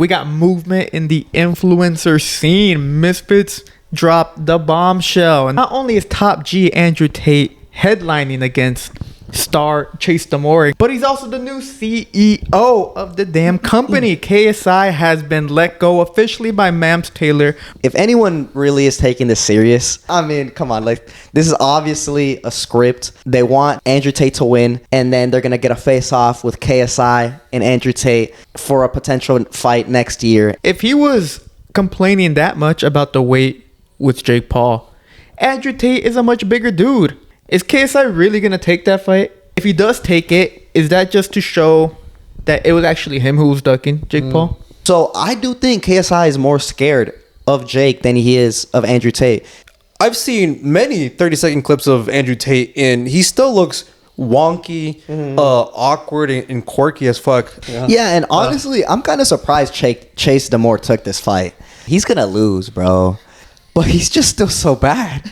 we got movement in the influencer scene. Misfits dropped the bombshell. And not only is Top G Andrew Tate headlining against star Chase Demoor, but he's also the new CEO of the damn company. KSI has been let go officially by Mams Taylor. If anyone really is taking this serious, I mean, come on, like, this is obviously a script. They want Andrew Tate to win, and then they're gonna get a face-off with KSI and Andrew Tate for a potential fight next year. If he was complaining that much about the weight with Jake Paul, Andrew Tate is a much bigger dude. Is KSI really going to take that fight? If he does take it, is that just to show that it was actually him who was ducking Jake Paul? So I do think KSI is more scared of Jake than he is of Andrew Tate. I've seen many 30-second clips of Andrew Tate, and he still looks wonky, awkward, and quirky as fuck. Yeah, and honestly, I'm kind of surprised Chase Demoor took this fight. He's going to lose, bro. But he's just still so bad.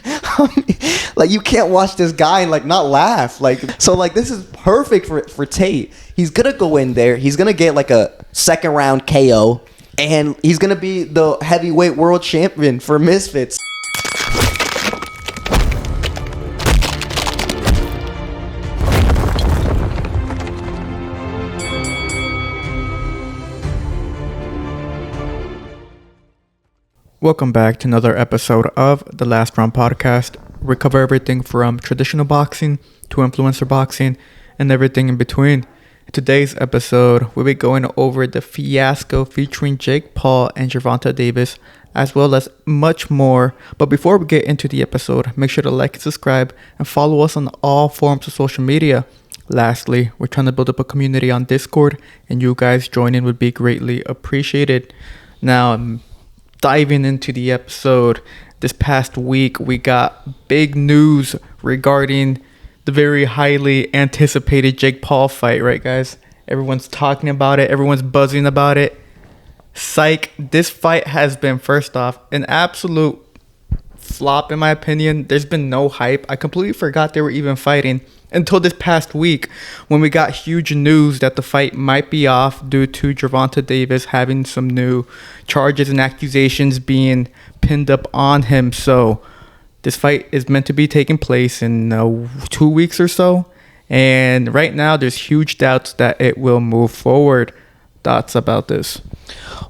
Like, you can't watch this guy and, like, not laugh. Like, so, like, this is perfect for Tate. He's going to go in there. He's going to get, like, a second-round KO. And he's going to be the heavyweight world champion for Misfits. Welcome back to another episode of the Last Round Podcast. We cover everything from traditional boxing to influencer boxing and everything in between. In today's episode, we'll be going over the fiasco featuring Jake Paul and Gervonta Davis, as well as much more. But before we get into the episode, make sure to like and subscribe and follow us on all forms of social media. Lastly, we're trying to build up a community on Discord, and you guys joining would be greatly appreciated. Now, diving into the episode, this past week we got big news regarding the very highly anticipated Jake Paul fight, right guys? Everyone's talking about it, everyone's buzzing about it. Psych, this fight has been, first off, an absolute flop in my opinion. There's been no hype. I completely forgot they were even fighting until this past week when we got huge news that the fight might be off due to Gervonta Davis having some new charges and accusations being pinned up on him. So this fight is meant to be taking place in 2 weeks or so. And right now there's huge doubts that it will move forward. Thoughts about this?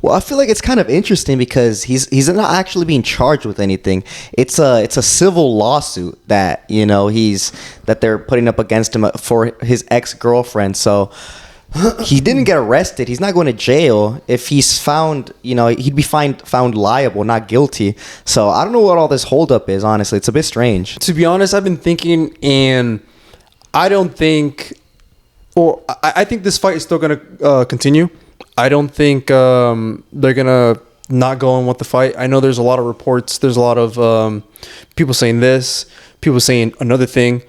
Well, I feel like it's kind of interesting because he's not actually being charged with anything. It's a civil lawsuit that that they're putting up against him for his ex-girlfriend. So he didn't get arrested. He's not going to jail. If he's found, he'd be found liable, not guilty. So I don't know what all this holdup is. Honestly, it's a bit strange. To be honest, I've been thinking, and I don't think, or I think this fight is still going to continue. I don't think they're going to not go on with the fight. I know there's a lot of reports. There's a lot of people saying this, people saying another thing.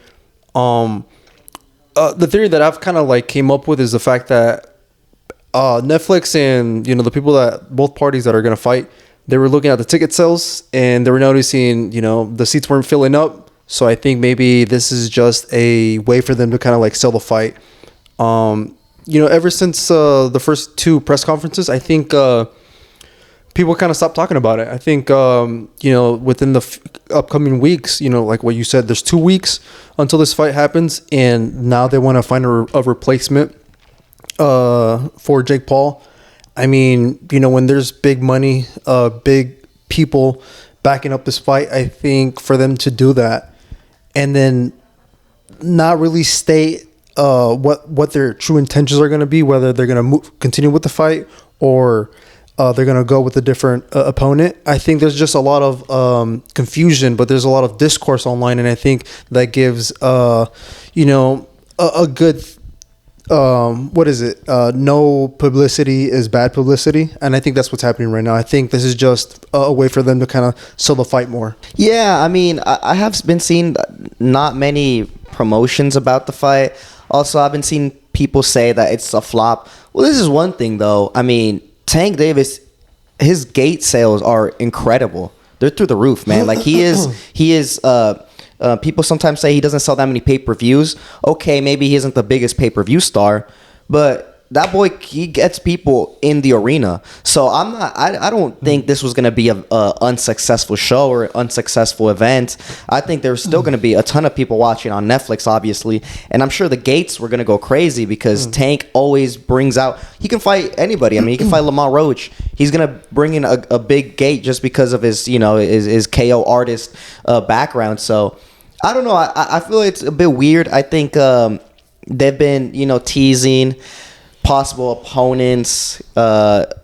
The theory that I've kind of like came up with is the fact that Netflix and, the people that both parties that are going to fight, they were looking at the ticket sales and they were noticing, the seats weren't filling up. So I think maybe this is just a way for them to kind of like sell the fight. Ever since the first two press conferences, I think people kind of stopped talking about it. I think, within the upcoming weeks, like what you said, there's 2 weeks until this fight happens. And now they want to find a replacement for Jake Paul. I mean, when there's big money, big people backing up this fight, I think for them to do that and then not really state what their true intentions are going to be, whether they're going to continue with the fight or they're going to go with a different opponent. I think there's just a lot of confusion, but there's a lot of discourse online, and I think that gives a good no publicity is bad publicity, and I think that's what's happening right now. I think this is just a way for them to kind of sell the fight more. Yeah, I mean, I have been seeing not many promotions about the fight. Also, I've been seeing people say that it's a flop. Well, this is one thing, though. I mean, Tank Davis, his gate sales are incredible. They're through the roof, man. Like, he is. People sometimes say he doesn't sell that many pay-per-views. Okay, maybe he isn't the biggest pay-per-view star, but that boy, he gets people in the arena. So I don't think this was going to be a unsuccessful show or an unsuccessful event. I think there's still going to be a ton of people watching on Netflix, obviously. And I'm sure the gates were going to go crazy because Tank always brings out, he can fight anybody. I mean, he can fight Lamont Roach. He's going to bring in a big gate just because of his, his KO artist background. So I don't know. I feel it's a bit weird. I think they've been, teasing possible opponents, and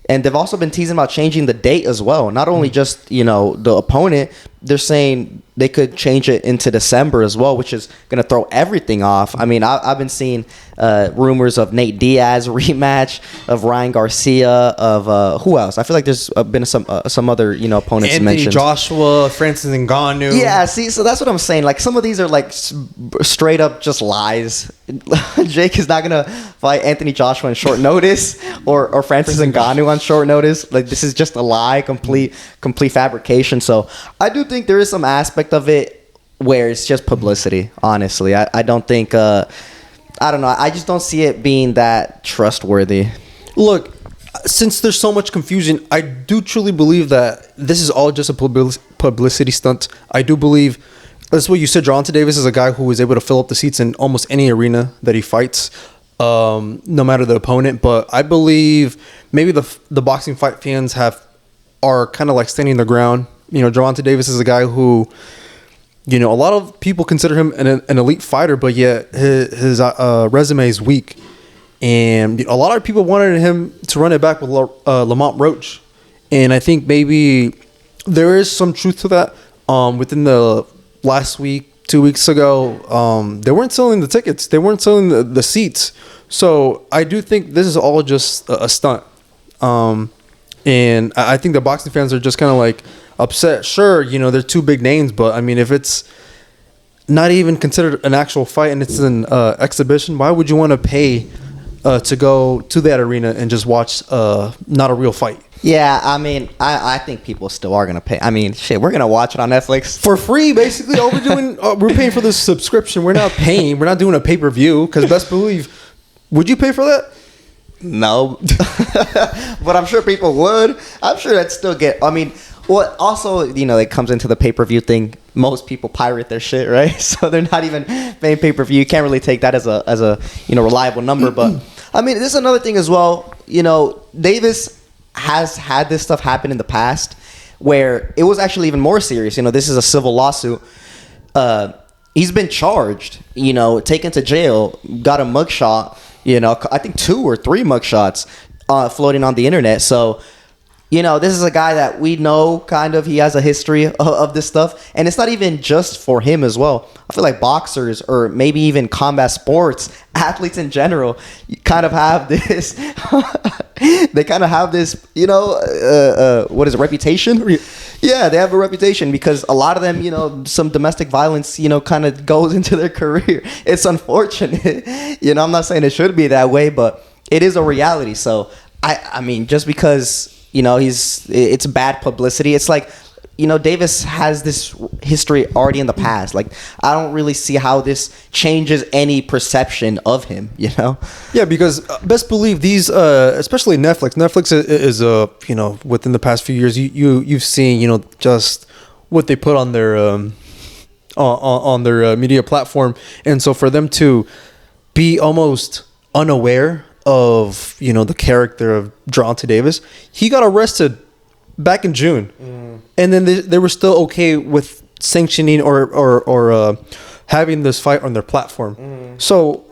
they've also been teasing about changing the date as well. Not only just the opponent, they're saying they could change it into December as well, which is going to throw everything off. I mean, I've been seeing rumors of Nate Diaz rematch, of Ryan Garcia, of who else? I feel like there's been some other opponents Anthony mentioned. Joshua, Francis Ngannou. Yeah, see, so that's what I'm saying. Like, some of these are like straight up just lies. Jake is not gonna fight Anthony Joshua on short notice, or Francis Ngannou on short notice. Like, this is just a lie, complete fabrication. So I do think there is some aspect of it where it's just publicity. Honestly, I don't think. I don't know. I just don't see it being that trustworthy. Look, since there's so much confusion, I do truly believe that this is all just a publicity stunt. I do believe that's what you said. Gervonta Davis is a guy who is able to fill up the seats in almost any arena that he fights, no matter the opponent. But I believe maybe the boxing fight fans are kind of like standing their ground. Gervonta Davis is a guy who, a lot of people consider him an elite fighter, but yet his resume is weak. And a lot of people wanted him to run it back with Lamont Roach. And I think maybe there is some truth to that. Within the last week, 2 weeks ago, they weren't selling the tickets. They weren't selling the seats. So I do think this is all just a stunt. And I think the boxing fans are just kind of like upset. Sure, they're two big names, but I mean, if it's not even considered an actual fight and it's an exhibition, why would you want to pay to go to that arena and just watch not a real fight? Yeah, I mean, I think people still are gonna pay. I mean, shit, we're gonna watch it on Netflix for free. Basically, all we're doing, we're paying for this subscription. We're not paying. We're not doing a pay-per-view because best believe, would you pay for that? No, but I'm sure people would. I'm sure that'd still get. I mean, well, also, it comes into the pay-per-view thing. Most people pirate their shit, right? So they're not even paying pay-per-view. You can't really take that as a reliable number. But I mean, this is another thing as well. Davis has had this stuff happen in the past where it was actually even more serious. This is a civil lawsuit. He's been charged, taken to jail, got a mugshot, I think 2 or 3 mugshots floating on the internet. So, this is a guy that we know kind of, he has a history of this stuff. And it's not even just for him as well. I feel like boxers or maybe even combat sports, athletes in general, kind of have this, they kind of have this, what is it, reputation? Yeah, they have a reputation because a lot of them, some domestic violence, kind of goes into their career. It's unfortunate. I'm not saying it should be that way, but it is a reality. So, I mean, just because, it's bad publicity. It's like, Davis has this history already in the past. Like, I don't really see how this changes any perception of him, Yeah, because best believe these, especially Netflix. Netflix is within the past few years, you've seen, just what they put on their on their media platform, and so for them to be almost unaware of the character of Gervonta Davis, he got arrested back in June, and then they were still okay with sanctioning or having this fight on their platform. So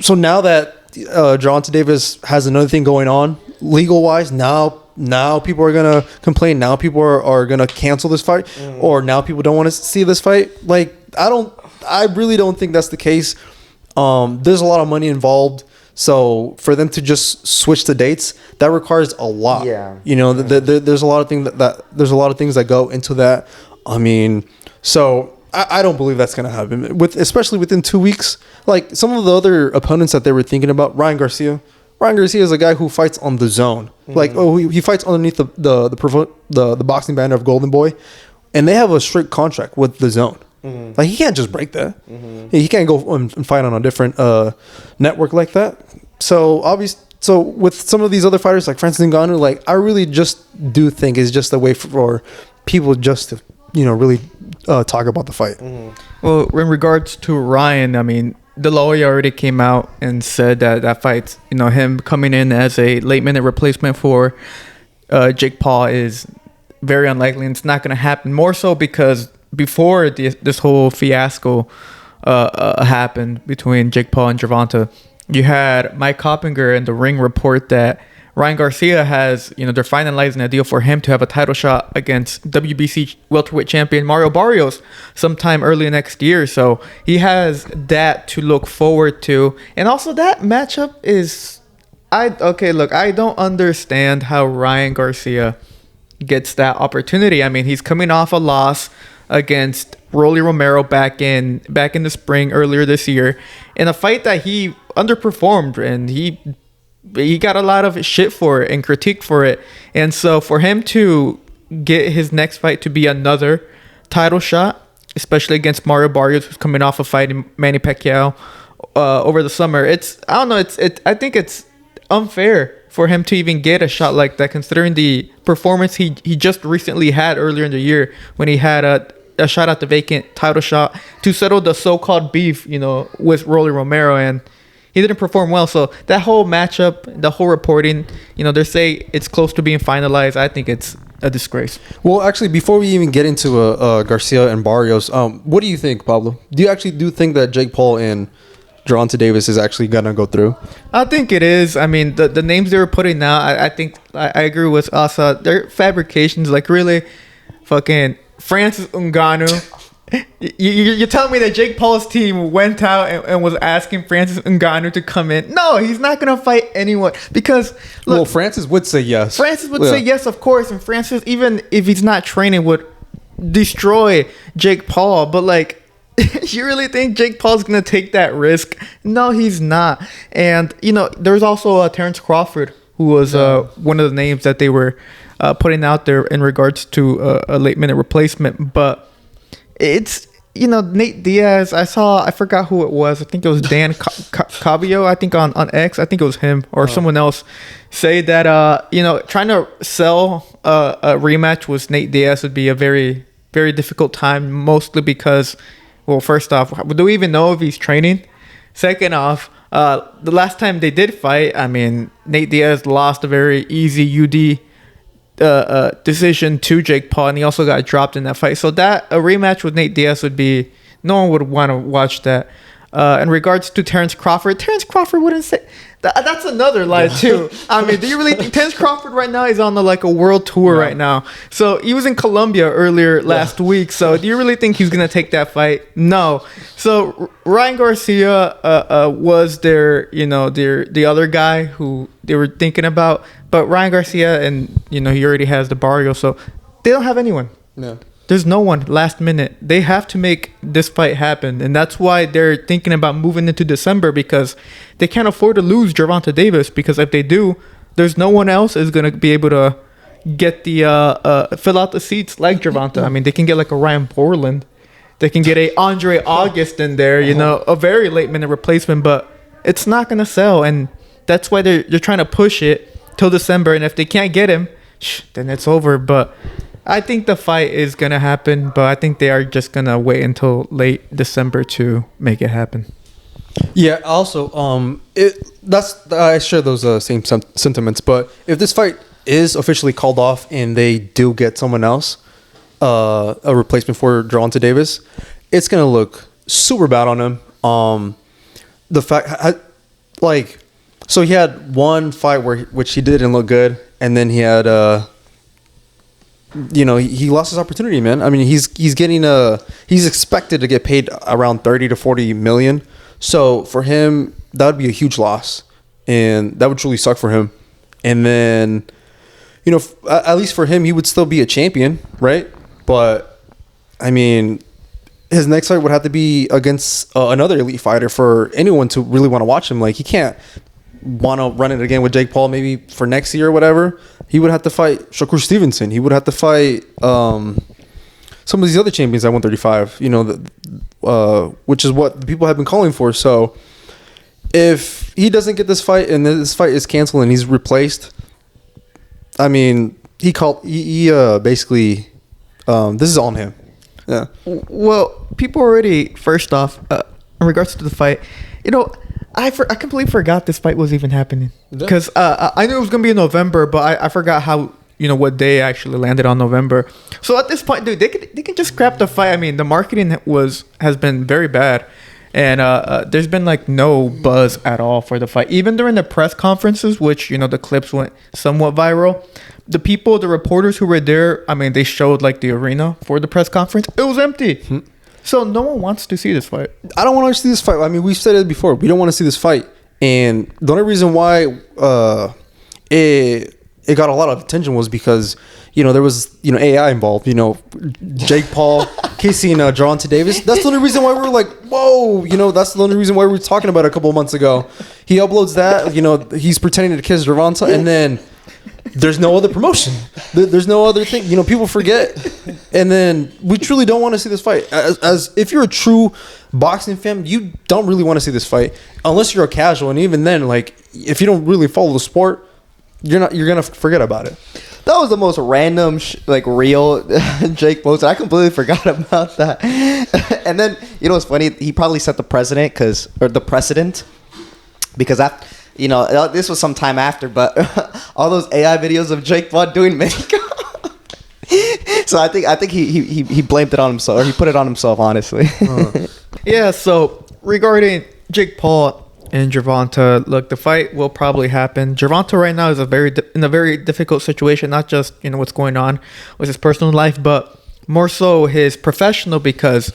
now that Gervonta Davis has another thing going on legal wise, now people are gonna complain. Now people are gonna cancel this fight, or now people don't want to see this fight. Like, I really don't think that's the case. There's a lot of money involved. So for them to just switch the dates, that requires a lot. Yeah. There's a lot of things there's a lot of things that go into that. I mean, so I don't believe that's gonna happen. Especially within 2 weeks. Like, some of the other opponents that they were thinking about, Ryan Garcia. Ryan Garcia is a guy who fights on the zone. Like, he fights underneath the boxing banner of Golden Boy, and they have a strict contract with the zone. Like, he can't just break that. He can't go and fight on a different network like that. So obviously, so with some of these other fighters like Francis Ngannou, like I really just do think it's just a way for people just to really talk about the fight. Well, in regards to Ryan, I mean, the lawyer already came out and said that fight's, him coming in as a late minute replacement for Jake Paul is very unlikely, and it's not going to happen. More so because before this whole fiasco happened between Jake Paul and Gervonta, you had Mike Coppinger in the Ring report that Ryan Garcia has, they're finalizing a deal for him to have a title shot against WBC welterweight champion Mario Barrios sometime early next year. So he has that to look forward to. And also that matchup is, I don't understand how Ryan Garcia gets that opportunity. I mean, he's coming off a loss against Rolly Romero back in the spring earlier this year in a fight that he underperformed, and he got a lot of shit for it and critique for it. And so for him to get his next fight to be another title shot, especially against Mario Barrios, who's coming off of fighting Manny Pacquiao over the summer, I think it's unfair for him to even get a shot like that, considering the performance he just recently had earlier in the year when he had a shot at the vacant title shot to settle the so-called beef, with Rolly Romero, and he didn't perform well. So that whole matchup, the whole reporting, they say it's close to being finalized. I think it's a disgrace. Well, actually, before we even get into Garcia and Barrios, what do you think, Pablo? Do you actually think that Jake Paul and Gervonta Davis is actually gonna go through? I think it is. I mean, the names they were putting out, I think I agree with Asa. They're fabrications. Like, really, fucking Francis Ngannou. You're telling me that Jake Paul's team went out and was asking Francis Ngannou to come in? No, he's not going to fight anyone because, look, well, Francis would say yes. Francis would say yes, of course. And Francis, even if he's not training, would destroy Jake Paul. But, like, you really think Jake Paul's going to take that risk? No, he's not. And, there's also Terrence Crawford, who was one of the names that they were putting out there in regards to a late-minute replacement. But it's, Nate Diaz, I forgot who it was. I think it was Dan Cabello, I think on X. I think it was him or someone else say that, trying to sell a rematch with Nate Diaz would be a very, very difficult time, mostly because, well, first off, do we even know if he's training? Second off, the last time they did fight, I mean, Nate Diaz lost a very easy UD decision to Jake Paul, and he also got dropped in that fight. So that a rematch with Nate Diaz would be, no one would want to watch that. In regards to Terrence Crawford wouldn't say that's another lie too. I mean, do you really think Terrence Crawford right now is on a world tour right now? So he was in Colombia earlier last week. So do you really think he's gonna take that fight? No. So Ryan Garcia was the other guy who they were thinking about, but Ryan Garcia and he already has the Barrios, so they don't have anyone. No. There's no one last minute. They have to make this fight happen. And that's why they're thinking about moving into December, because they can't afford to lose Gervonta Davis, because if they do, there's no one else is going to be able to get the fill out the seats like Gervonta. I mean, they can get like a Ryan Borland. They can get a Andre August in there, a very late minute replacement, but it's not going to sell. And that's why they're trying to push it till December. And if they can't get him, then it's over. But I think the fight is going to happen, but I think they are just going to wait until late December to make it happen. Yeah, also, I share those same sentiments, but if this fight is officially called off and they do get someone else, a replacement for Gervonta Davis, it's going to look super bad on him. The fact, so he had one fight which he didn't look good, and then he had he lost his opportunity, man. I mean, he's expected to get paid around 30 to 40 million. So for him, that would be a huge loss, and that would truly suck for him. And then, at least for him, he would still be a champion, right? But I mean, his next fight would have to be against another elite fighter for anyone to really want to watch him. Like, he can't want to run it again with Jake Paul maybe for next year or whatever. He would have to fight Shakur Stevenson. He would have to fight some of these other champions at 135, which is what the people have been calling for. So if he doesn't get this fight and this fight is canceled and he's replaced, I mean, he basically, this is on him. Yeah. Well, people already, first off, in regards to the fight, I completely forgot this fight was even happening. Because I knew it was going to be in November, but I forgot how, what day actually landed on November. So at this point, dude, they can just scrap the fight. I mean, the marketing has been very bad. And there's been no buzz at all for the fight. Even during the press conferences, which, the clips went somewhat viral. The reporters who were there, I mean, they showed the arena for the press conference. It was empty. So no one wants to see this fight. I don't want to see this fight. I mean, we've said it before. We don't want to see this fight. And the only reason why it got a lot of attention was because, there was, AI involved. Jake Paul, KSI and Gervonta Davis. That's the only reason why we were like, whoa. That's the only reason why we were talking about it a couple of months ago. He uploads that. He's pretending to kiss Gervonta, and then there's no other promotion. There's no other thing. People forget. And then we truly don't want to see this fight. As if you're a true boxing fan, you don't really want to see this fight unless you're a casual. And even then, if you don't really follow the sport, you're gonna forget about it. That was the most random, real Jake post. I completely forgot about that. And then, what's funny? He probably set the precedent because after, this was some time after, but all those AI videos of Jake Paul doing makeup. So I think he blamed it on himself, or he put it on himself, honestly. Yeah. So regarding Jake Paul and Gervonta, look, the fight will probably happen. Gervonta right now is in a very difficult situation, not just what's going on with his personal life, but more so his professional, because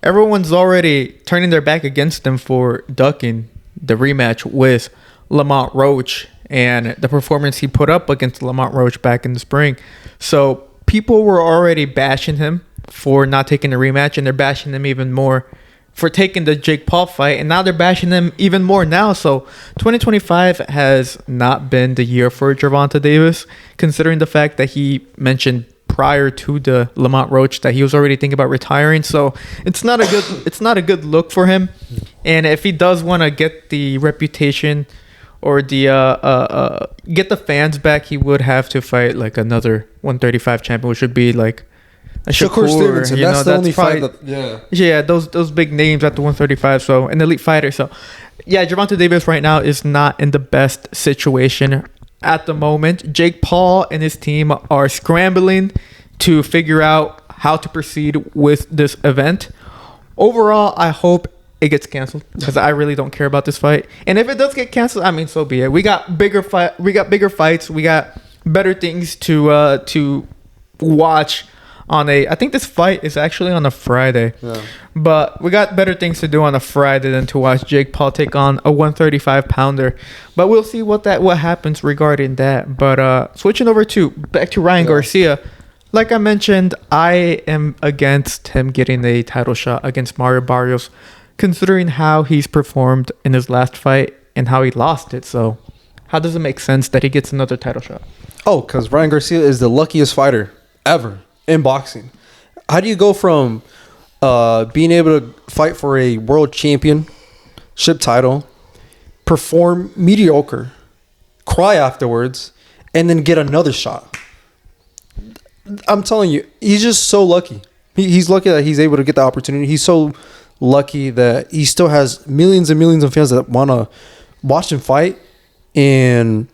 everyone's already turning their back against him for ducking the rematch with Lamont Roach and the performance he put up against Lamont Roach back in the spring. So people were already bashing him for not taking the rematch, and they're bashing him even more for taking the Jake Paul fight, and now they're bashing him even more now. So 2025 has not been the year for Gervonta Davis, considering the fact that he mentioned prior to the Lamont Roach that he was already thinking about retiring. So it's not a good look for him. And if he does want to get the reputation or the get the fans back, he would have to fight another 135 champion, which would be Shakur Stevenson. That's the only fight those big names at the 135. So an elite fighter. So yeah, Gervonta Davis right now is not in the best situation at the moment. Jake Paul and his team are scrambling to figure out how to proceed with this event. Overall, I hope it gets canceled because I really don't care about this fight. And if it does get canceled, I mean, so be it. We got bigger fights. We got better things to watch. I think this fight is actually on a Friday, but we got better things to do on a Friday than to watch Jake Paul take on a 135 pounder. But we'll see what happens regarding that. But switching over back to Ryan Garcia, like I mentioned, I am against him getting a title shot against Mario Barrios, considering how he's performed in his last fight and how he lost it. So how does it make sense that he gets another title shot? Oh, because Ryan Garcia is the luckiest fighter ever in boxing. How do you go from being able to fight for a world championship title, perform mediocre, cry afterwards, and then get another shot? I'm telling you, he's just so lucky. He's lucky that he's able to get the opportunity. He's so lucky that he still has millions and millions of fans that want to watch him fight, and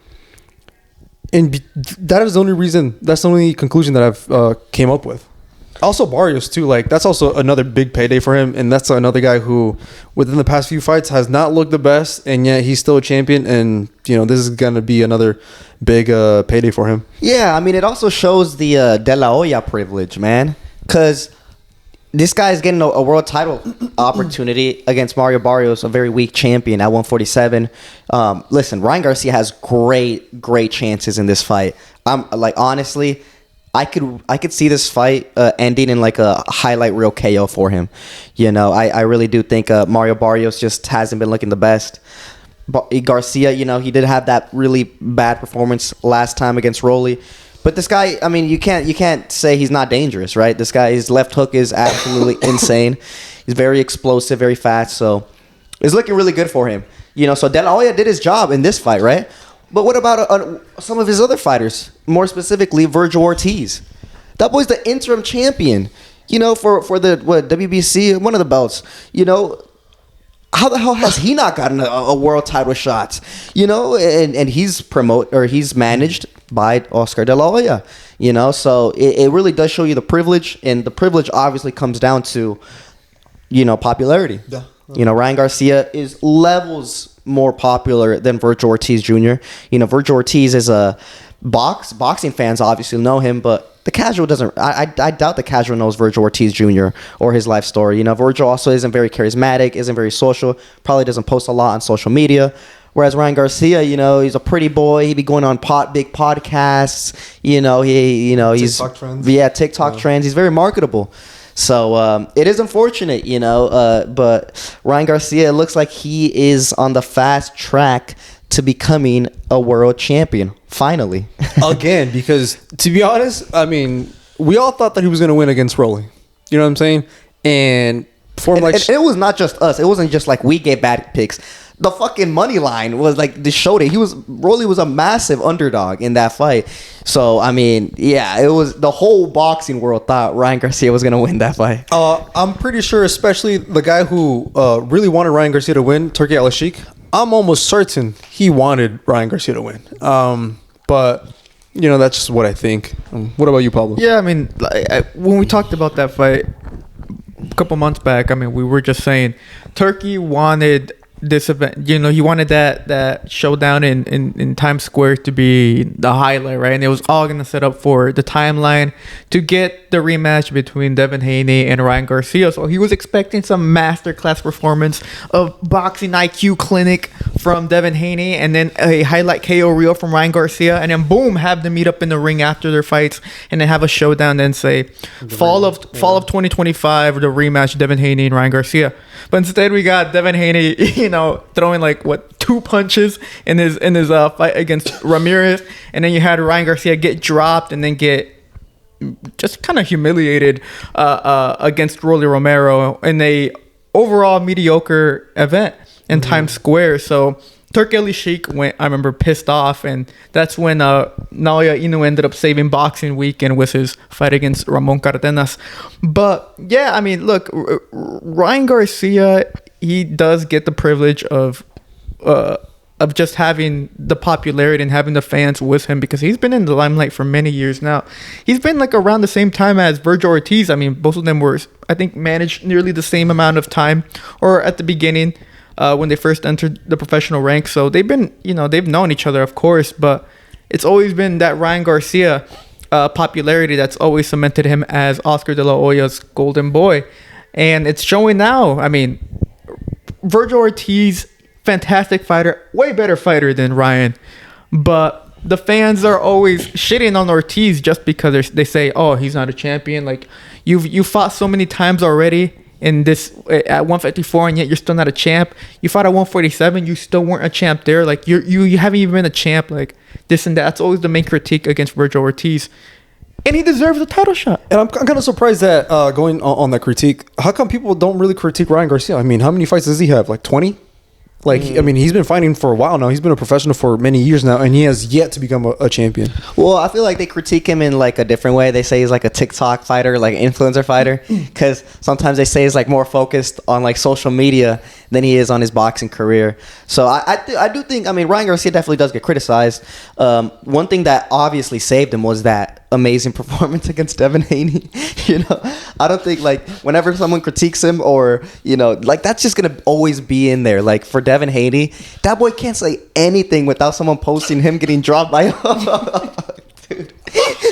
that is the only reason. That's the only conclusion that I've came up with. Also, Barrios too. That's also another big payday for him, and that's another guy who, within the past few fights, has not looked the best, and yet he's still a champion. And this is gonna be another big payday for him. Yeah, I mean, it also shows the De La Hoya privilege, man, because this guy is getting a world title opportunity against Mario Barrios, a very weak champion at 147. Listen, Ryan Garcia has great chances in this fight. Honestly, I could see this fight ending in a highlight reel KO for him. I really do think Mario Barrios just hasn't been looking the best. Garcia, he did have that really bad performance last time against Rolly. But this guy, I mean, you can't say he's not dangerous, right? This guy, his left hook is absolutely insane. He's very explosive, very fast. So it's looking really good for him. So De La Hoya did his job in this fight, right? But what about some of his other fighters? More specifically, Virgil Ortiz. That boy's the interim champion. For the WBC, one of the belts. How the hell has he not gotten a world title shot? And he's managed by Oscar De La Hoya. So it really does show you the privilege, and the privilege obviously comes down to, popularity. Yeah. Ryan Garcia is levels more popular than Virgil Ortiz Jr. Virgil Ortiz is a boxing fans obviously know him, but the casual doesn't. I doubt the casual knows Virgil Ortiz Jr. or his life story. Virgil also isn't very charismatic, isn't very social, probably doesn't post a lot on social media. Whereas Ryan Garcia, he's a pretty boy. He be going on big podcasts. He's TikTok trends. Yeah, TikTok trends. He's very marketable. So it is unfortunate, but Ryan Garcia, it looks like he is on the fast track to becoming a world champion, finally. Again, because to be honest, I mean, we all thought that he was going to win against Rolly. You know what I'm saying? And it was not just us. It wasn't just like we gave bad picks. The fucking money line was like the showed it. Rolly was a massive underdog in that fight. So I mean, yeah, it was the whole boxing world thought Ryan Garcia was gonna win that fight. I'm pretty sure, especially the guy who really wanted Ryan Garcia to win, Turki Al-Sheikh. I'm almost certain he wanted Ryan Garcia to win. But that's just what I think. What about you, Pablo? Yeah, I mean, when we talked about that fight a couple months back, I mean, we were just saying Turki wanted this event, he wanted that showdown in Times Square to be the highlight, right? And it was all gonna set up for the timeline to get the rematch between Devin Haney and Ryan Garcia. So he was expecting some masterclass performance of boxing IQ clinic from Devin Haney, and then a highlight KO reel from Ryan Garcia, and then boom, have them meet up in the ring after their fights, and then have a showdown. Then say fall of 2025, the rematch, Devin Haney and Ryan Garcia. But instead, we got Devin Haney, throwing like 2 punches in his fight against Ramirez, and then you had Ryan Garcia get dropped and then get just kind of humiliated against Rolly Romero in a overall mediocre event in Times Square. So Turki Al-Sheikh went, I remember, pissed off, and that's when Naoya Inoue ended up saving Boxing Week and with his fight against Ramon Cardenas. But yeah, I mean, look, Ryan Garcia, he does get the privilege of just having the popularity and having the fans with him, because he's been in the limelight for many years now. He's been like around the same time as Virgil Ortiz. I mean, both of them were, I think, managed nearly the same amount of time, or at the beginning when they first entered the professional ranks. So they've been, they've known each other, of course, but it's always been that Ryan Garcia popularity that's always cemented him as Oscar De La Hoya's golden boy. And it's showing now. I mean, Virgil Ortiz, fantastic fighter, way better fighter than Ryan, but the fans are always shitting on Ortiz just because they say, oh, he's not a champion. Like, you fought so many times already in this at 154, and yet you're still not a champ. You fought at 147, you still weren't a champ there. Like, you haven't even been a champ. Like, this and that. That's always the main critique against Virgil Ortiz. And he deserves a title shot. And I'm kind of surprised that going on that critique, how come people don't really critique Ryan Garcia? I mean, how many fights does he have? Like 20? Like, I mean, he's been fighting for a while now. He's been a professional for many years now, and he has yet to become a champion. Well, I feel like they critique him in like a different way. They say he's like a TikTok fighter, like an influencer fighter, because sometimes they say he's like more focused on like social media than he is on his boxing career. So I do think, I mean, Ryan Garcia definitely does get criticized. One thing that obviously saved him was that amazing performance against Devin Haney. I don't think like whenever someone critiques him, or like, that's just gonna always be in there. Like, for Devin Haney, that boy can't say anything without someone posting him getting dropped by dude.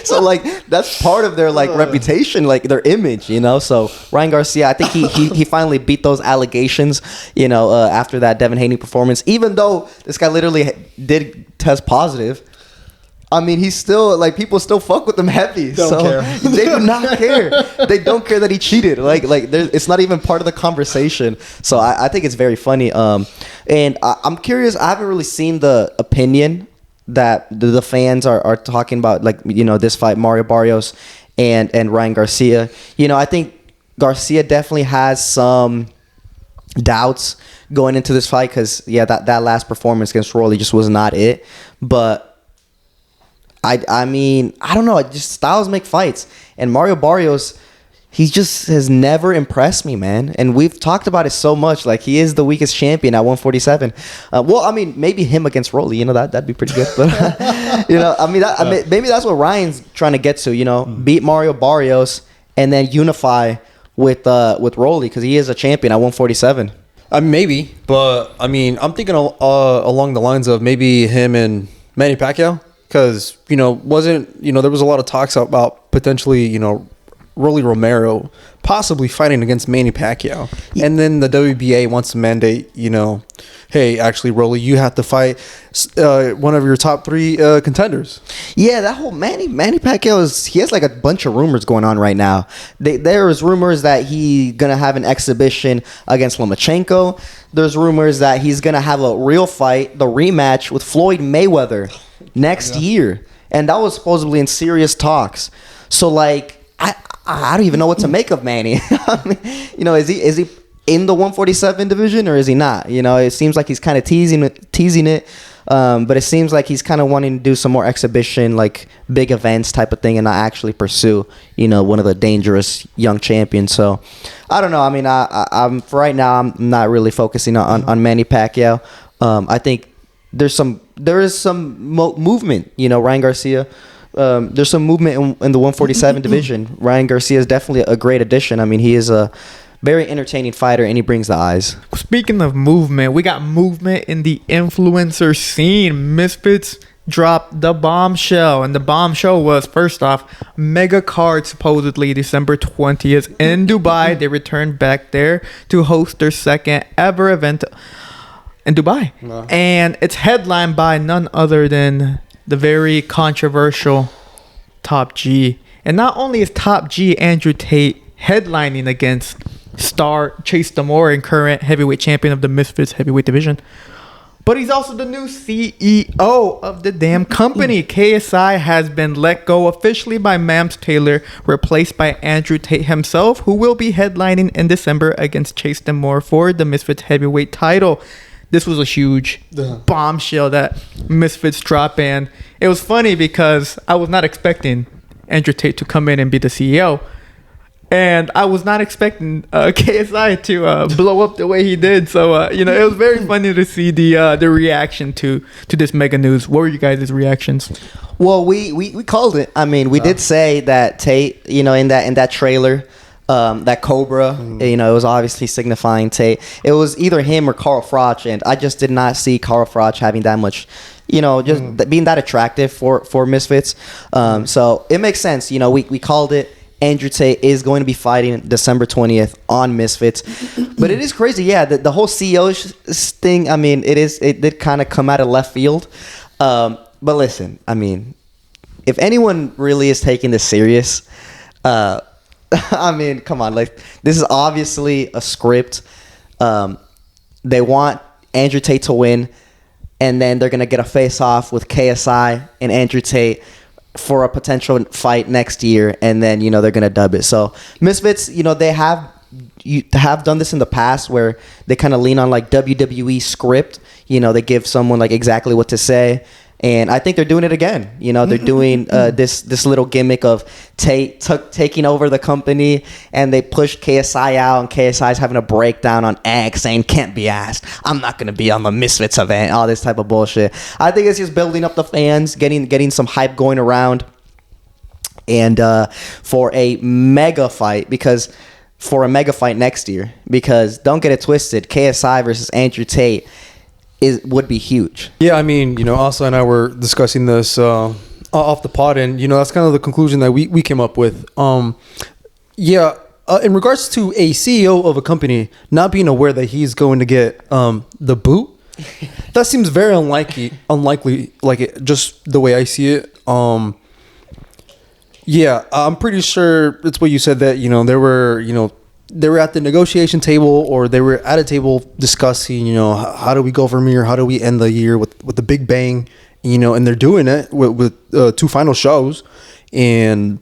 So like, that's part of their like reputation, like their image, so Ryan Garcia, I think he finally beat those allegations, after that Devin Haney performance, even though this guy literally did test positive. I mean, he's still, like, people still fuck with him heavy. Don't care. They do not care. They don't care that he cheated. Like it's not even part of the conversation. So I think it's very funny. And I'm curious. I haven't really seen the opinion that the fans are talking about, like, this fight, Mario Barrios and Ryan Garcia. I think Garcia definitely has some doubts going into this fight because that last performance against Rolly just was not it. But I mean, I don't know. Just styles make fights, and Mario Barrios, he just has never impressed me, man. And we've talked about it so much. Like, he is the weakest champion at 147. Well, I mean, maybe him against Rolly, that'd be pretty good. But maybe that's what Ryan's trying to get to. Beat Mario Barrios and then unify with Rolly because he is a champion at 147. Maybe, but I mean, I'm thinking along the lines of maybe him and Manny Pacquiao. Because, there was a lot of talks about potentially, Rolly Romero possibly fighting against Manny Pacquiao. Yeah. And then the WBA wants to mandate, hey, actually, Rolly, you have to fight one of your top 3 contenders. Yeah, that whole Manny Pacquiao, he has like a bunch of rumors going on right now. There's rumors that he's going to have an exhibition against Lomachenko. There's rumors that he's going to have a real fight, the rematch with Floyd Mayweather next year. And that was supposedly in serious talks. So, like, I don't even know what to make of Manny. Is he in the 147 division or is he not? It seems like he's kind of teasing it. But it seems like he's kind of wanting to do some more exhibition, like big events type of thing, and not actually pursue, one of the dangerous young champions. So I don't know. I mean, I'm for right now, I'm not really focusing on Manny Pacquiao. I think there is some movement. Ryan Garcia. There's some movement in the 147 division. Ryan Garcia is definitely a great addition. I mean, he is a very entertaining fighter, and he brings the eyes. Speaking of movement, we got movement in the influencer scene. Misfits dropped the bombshell, and the bombshell was, first off, mega card supposedly December 20th in Dubai. They returned back there to host their second ever event in Dubai. Wow. And it's headlined by none other than the very controversial Top G. And not only is Top G Andrew Tate headlining against star Chase Demoor and current heavyweight champion of the Misfits heavyweight division, but he's also the new CEO of the damn company. KSI has been let go officially by Mams Taylor, replaced by Andrew Tate himself, who will be headlining in December against Chase Demoor for the Misfits heavyweight title. This was a huge bombshell that Misfits dropped, and it was funny because I was not expecting Andrew Tate to come in and be the CEO, and I was not expecting KSI to blow up the way he did. So it was very funny to see the reaction to this mega news. What were you guys' reactions? Well, we called it. I mean, we did say that Tate, in that trailer. That Cobra, it was obviously signifying Tate. It was either him or Carl Froch, and I just did not see Carl Froch having that much, being that attractive for Misfits. So it makes sense. We called it. Andrew Tate is going to be fighting December 20th on Misfits. But it is crazy. Yeah, the whole CEO thing, I mean, it did kind of come out of left field. But listen, I mean, if anyone really is taking this serious, I mean, come on. Like, this is obviously a script. They want Andrew Tate to win, and then they're going to get a face-off with KSI and Andrew Tate for a potential fight next year, and then, they're going to dub it. So, Misfits, they have done this in the past where they kind of lean on, like, WWE script. They give someone, like, exactly what to say. And I think they're doing it again. They're doing this little gimmick of Tate taking over the company, and they pushed KSI out, and KSI's having a breakdown on X, saying, can't be asked. I'm not going to be on the Misfits event, all this type of bullshit. I think it's just building up the fans, getting some hype going around, and for a mega fight, next year. Because don't get it twisted, KSI versus Andrew Tate would be huge. Yeah, I mean, Asa and I were discussing this off the pod, and that's kind of the conclusion that we came up with. In regards to a CEO of a company not being aware that he's going to get the boot, that seems very unlikely, like just the way I see it. I'm pretty sure it's what you said, that they were at the negotiation table, or they were at a table discussing, how do we go from here? How do we end the year with the big bang? And they're doing it with 2 final shows. And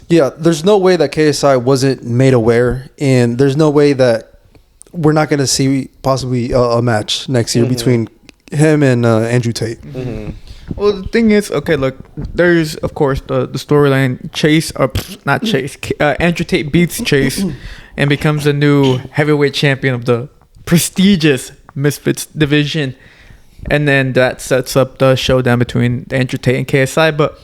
there's no way that KSI wasn't made aware. And there's no way that we're not going to see possibly a match next year between him and Andrew Tate. Well, the thing is, okay, look, there's of course the storyline. Andrew Tate beats Chase and becomes the new heavyweight champion of the prestigious Misfits division, and then that sets up the showdown between Andrew Tate and KSI. But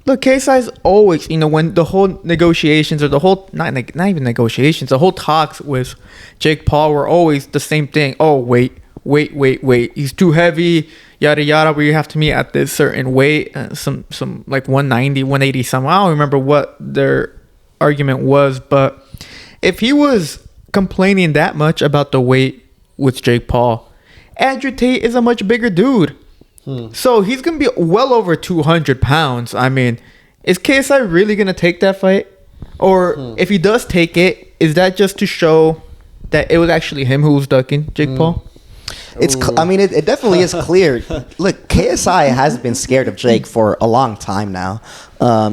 look, KSI's always, when the whole negotiations or the whole not even negotiations, the whole talks with Jake Paul were always the same thing. Oh, wait, he's too heavy, yada yada. We have to meet at this certain weight, some like 190, 180 something. I don't remember what their argument was, but if he was complaining that much about the weight with Jake Paul, Andrew Tate is a much bigger dude. So he's going to be well over 200 pounds. I mean, is KSI really going to take that fight? Or if he does take it, is that just to show that it was actually him who was ducking Jake Paul? It definitely is clear. Look, KSI has been scared of Jake for a long time now.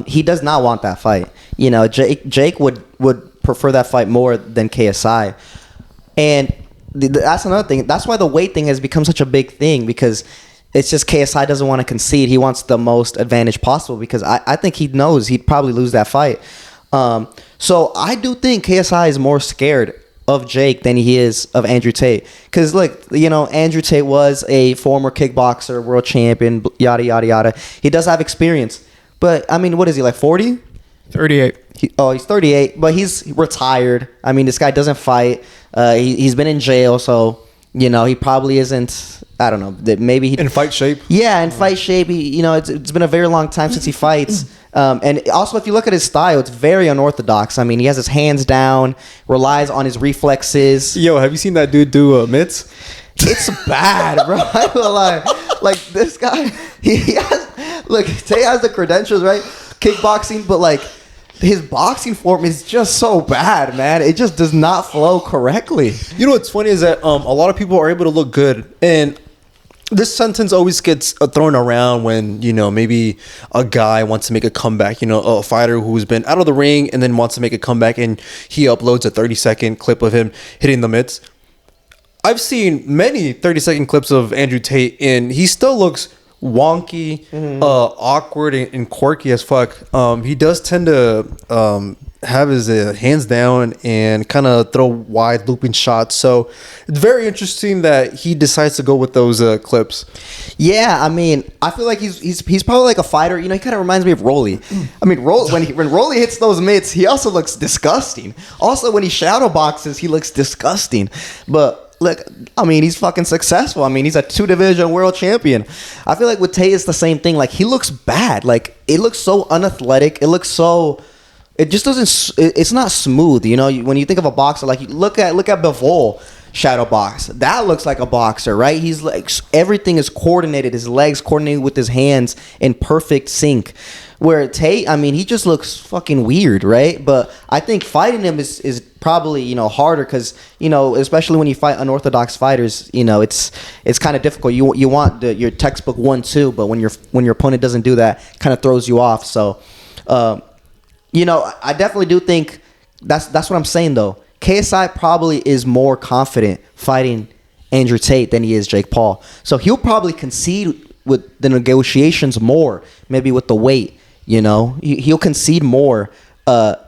He does not want that fight. Jake would prefer that fight more than KSI. And that's another thing. That's why the weight thing has become such a big thing, because it's just KSI doesn't want to concede. He wants the most advantage possible, because I think he knows he'd probably lose that fight. So I do think KSI is more scared of Jake than he is of Andrew Tate. Because, look, Andrew Tate was a former kickboxer, world champion, yada, yada, yada. He does have experience. But, I mean, what is he, like 40? 38. He's 38, but he's retired. I mean, this guy doesn't fight. He's been in jail, so, he probably isn't... I don't know. That maybe he in fight shape. Yeah, in fight shape. It's been a very long time since he fights. And also, if you look at his style, it's very unorthodox. I mean, he has his hands down, relies on his reflexes. Yo, have you seen that dude do mitts? It's bad, bro. I ain't gonna lie. Like, this guy, he has. Look, Tay has the credentials, right? Kickboxing, but like, his boxing form is just so bad, man. It just does not flow correctly. You know what's funny is that a lot of people are able to look good, and this sentence always gets thrown around when maybe a guy wants to make a comeback. A fighter who's been out of the ring and then wants to make a comeback, and he uploads a 30-second clip of him hitting the mitts. I've seen many 30-second clips of Andrew Tate, and he still looks wonky, awkward, and quirky as fuck. He does tend to have his hands down and kind of throw wide looping shots. So it's very interesting that he decides to go with those clips. Yeah, I mean, I feel like he's probably like a fighter. He kind of reminds me of Rolly. I mean, when Rolly hits those mitts, he also looks disgusting. Also, when he shadow boxes, he looks disgusting. But look, I mean, he's fucking successful. I mean, he's a 2-division world champion. I feel like with Tate, it's the same thing. Like, he looks bad. Like, it looks so unathletic. It looks so... It just doesn't... It's not smooth, When you think of a boxer, like, look at Bivol shadow box. That looks like a boxer, right? He's like... Everything is coordinated. His legs coordinated with his hands in perfect sync. Where Tate, I mean, he just looks fucking weird, right? But I think fighting him is probably, harder because, especially when you fight unorthodox fighters, it's kind of difficult. You want your textbook 1-2, but when your opponent doesn't do that, kind of throws you off. So, I definitely do think that's what I'm saying, though. KSI probably is more confident fighting Andrew Tate than he is Jake Paul. So he'll probably concede with the negotiations more, maybe with the weight. He'll concede more to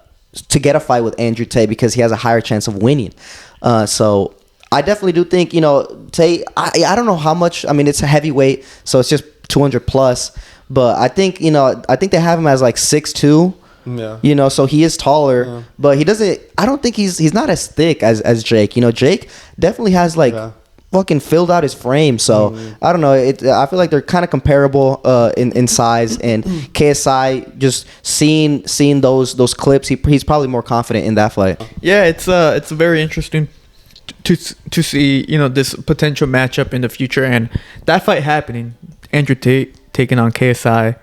get a fight with Andrew Tate because he has a higher chance of winning. So I definitely do think, Tate, I don't know how much. I mean, it's a heavyweight, so it's just 200 plus. But I think, I think they have him as like 6'2". Yeah. So he is taller, but he doesn't. I don't think he's not as thick as Jake. Jake definitely has like. Yeah. Fucking filled out his frame, so I don't know. I feel like they're kind of comparable in size, and KSI just seeing those clips, he's probably more confident in that fight. Yeah, it's very interesting to see this potential matchup in the future, and that fight happening. Andrew Tate taking on KSI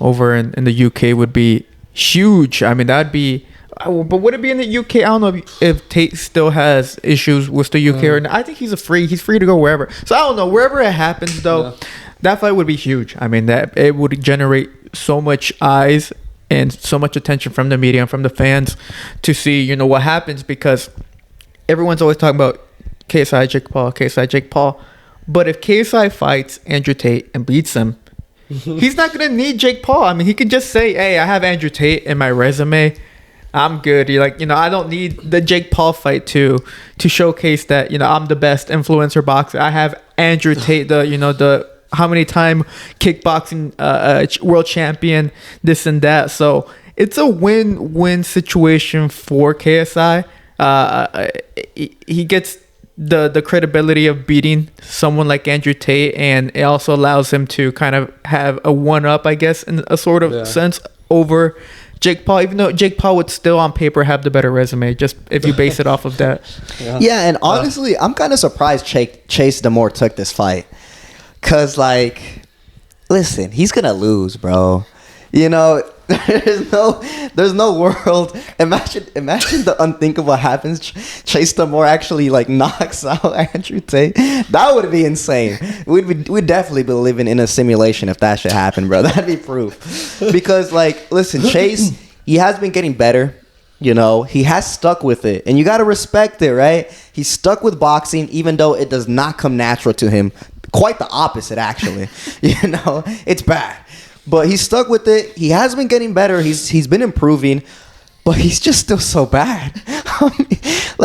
over in the UK would be huge. I mean, that'd be. But would it be in the UK? I don't know if Tate still has issues with the UK or not. I think he's free to go wherever. So I don't know. Wherever it happens, though, that fight would be huge. I mean, that it would generate so much eyes and so much attention from the media and from the fans to see, what happens, because everyone's always talking about KSI, Jake Paul, KSI, Jake Paul. But if KSI fights Andrew Tate and beats him, he's not going to need Jake Paul. I mean, he could just say, hey, I have Andrew Tate in my resume. I'm good. You're like, I don't need the Jake Paul fight to showcase that, I'm the best influencer boxer. I have Andrew Tate, the how many time kickboxing world champion, this and that. So it's a win-win situation for KSI. He gets the credibility of beating someone like Andrew Tate, and it also allows him to kind of have a one-up, I guess, in a sort of sense over Jake Paul, even though Jake Paul would still on paper have the better resume, just if you base it off of that. Yeah, and honestly, I'm kind of surprised Chase Demoor took this fight. Because, listen, he's going to lose, bro. There's no world. Imagine the unthinkable happens. Chase Demoor actually knocks out Andrew Tate. That would be insane. We'd definitely be living in a simulation if that should happen, bro. That'd be proof. Because listen, Chase, he has been getting better. He has stuck with it, and you got to respect it, right? He's stuck with boxing, even though it does not come natural to him. Quite the opposite, actually. It's bad. But he's stuck with it. He has been getting better. He's been improving, but he's just still so bad.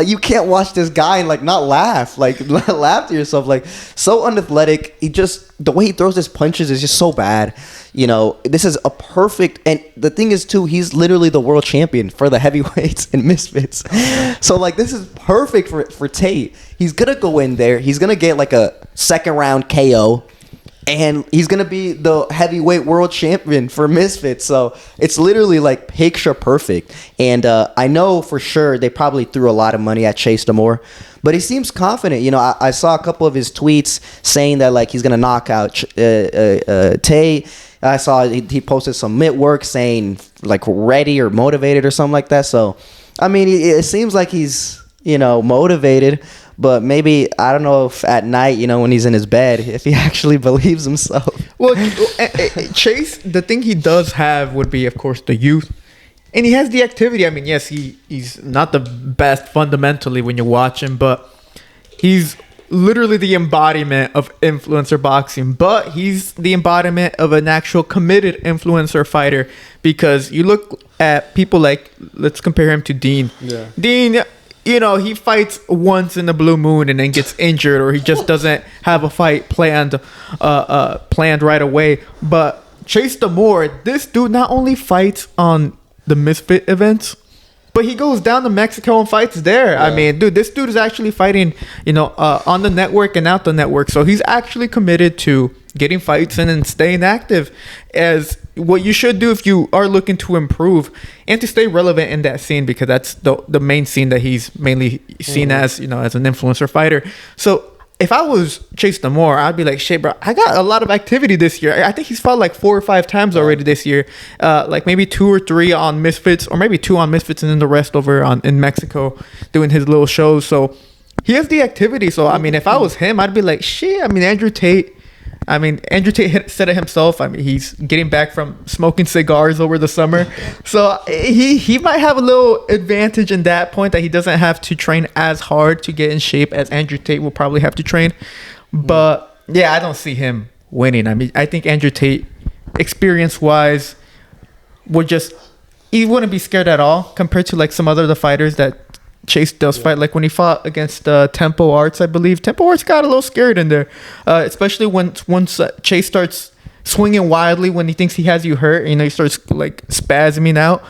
You can't watch this guy and not laugh. Laugh to yourself. So unathletic. The way he throws his punches is just so bad. This is a perfect. And the thing is too, he's literally the world champion for the heavyweights and Misfits. So this is perfect for Tate. He's gonna go in there. He's gonna get a second round KO. And he's going to be the heavyweight world champion for Misfits. So it's literally picture perfect. And I know for sure they probably threw a lot of money at Chase Demoor. But he seems confident. I saw a couple of his tweets saying that he's going to knock out Tate. I saw he posted some Mitt work saying ready or motivated or something like that. So, I mean, it seems like he's, motivated. But maybe, I don't know if at night, when he's in his bed, if he actually believes himself. Well, Chase, the thing he does have would be, of course, the youth. And he has the activity. I mean, yes, he's not the best fundamentally when you watch him, but he's literally the embodiment of influencer boxing. But he's the embodiment of an actual committed influencer fighter. Because you look at people let's compare him to Dean. Yeah. Dean... he fights once in the blue moon and then gets injured, or he just doesn't have a fight planned right away. But Chase Demoor, this dude not only fights on the Misfit events, but he goes down to Mexico and fights there. Yeah. I mean, dude, this dude is actually fighting, on the network and out the network. So he's actually committed to getting fights in and staying active, as what you should do if you are looking to improve and to stay relevant in that scene, because that's the main scene that he's mainly seen as, as an influencer fighter. So if I was Chase Demoor, I'd be like, shit, bro, I got a lot of activity this year. I think he's fought 4 or 5 times already this year. Maybe 2 or 3 on Misfits, or maybe 2 on Misfits and then the rest over in Mexico doing his little shows. So he has the activity. So, I mean, if I was him, I'd be like, shit, I mean, Andrew Tate said it himself. I mean, he's getting back from smoking cigars over the summer. So he might have a little advantage in that point, that he doesn't have to train as hard to get in shape as Andrew Tate will probably have to train. But yeah, I don't see him winning. I mean, I think Andrew Tate, experience-wise, he wouldn't be scared at all compared to some other the fighters that Chase does fight. When he fought against Tempo Arts, I believe. Tempo Arts got a little scared in there, especially once Chase starts swinging wildly when he thinks he has you hurt. He starts spasming out.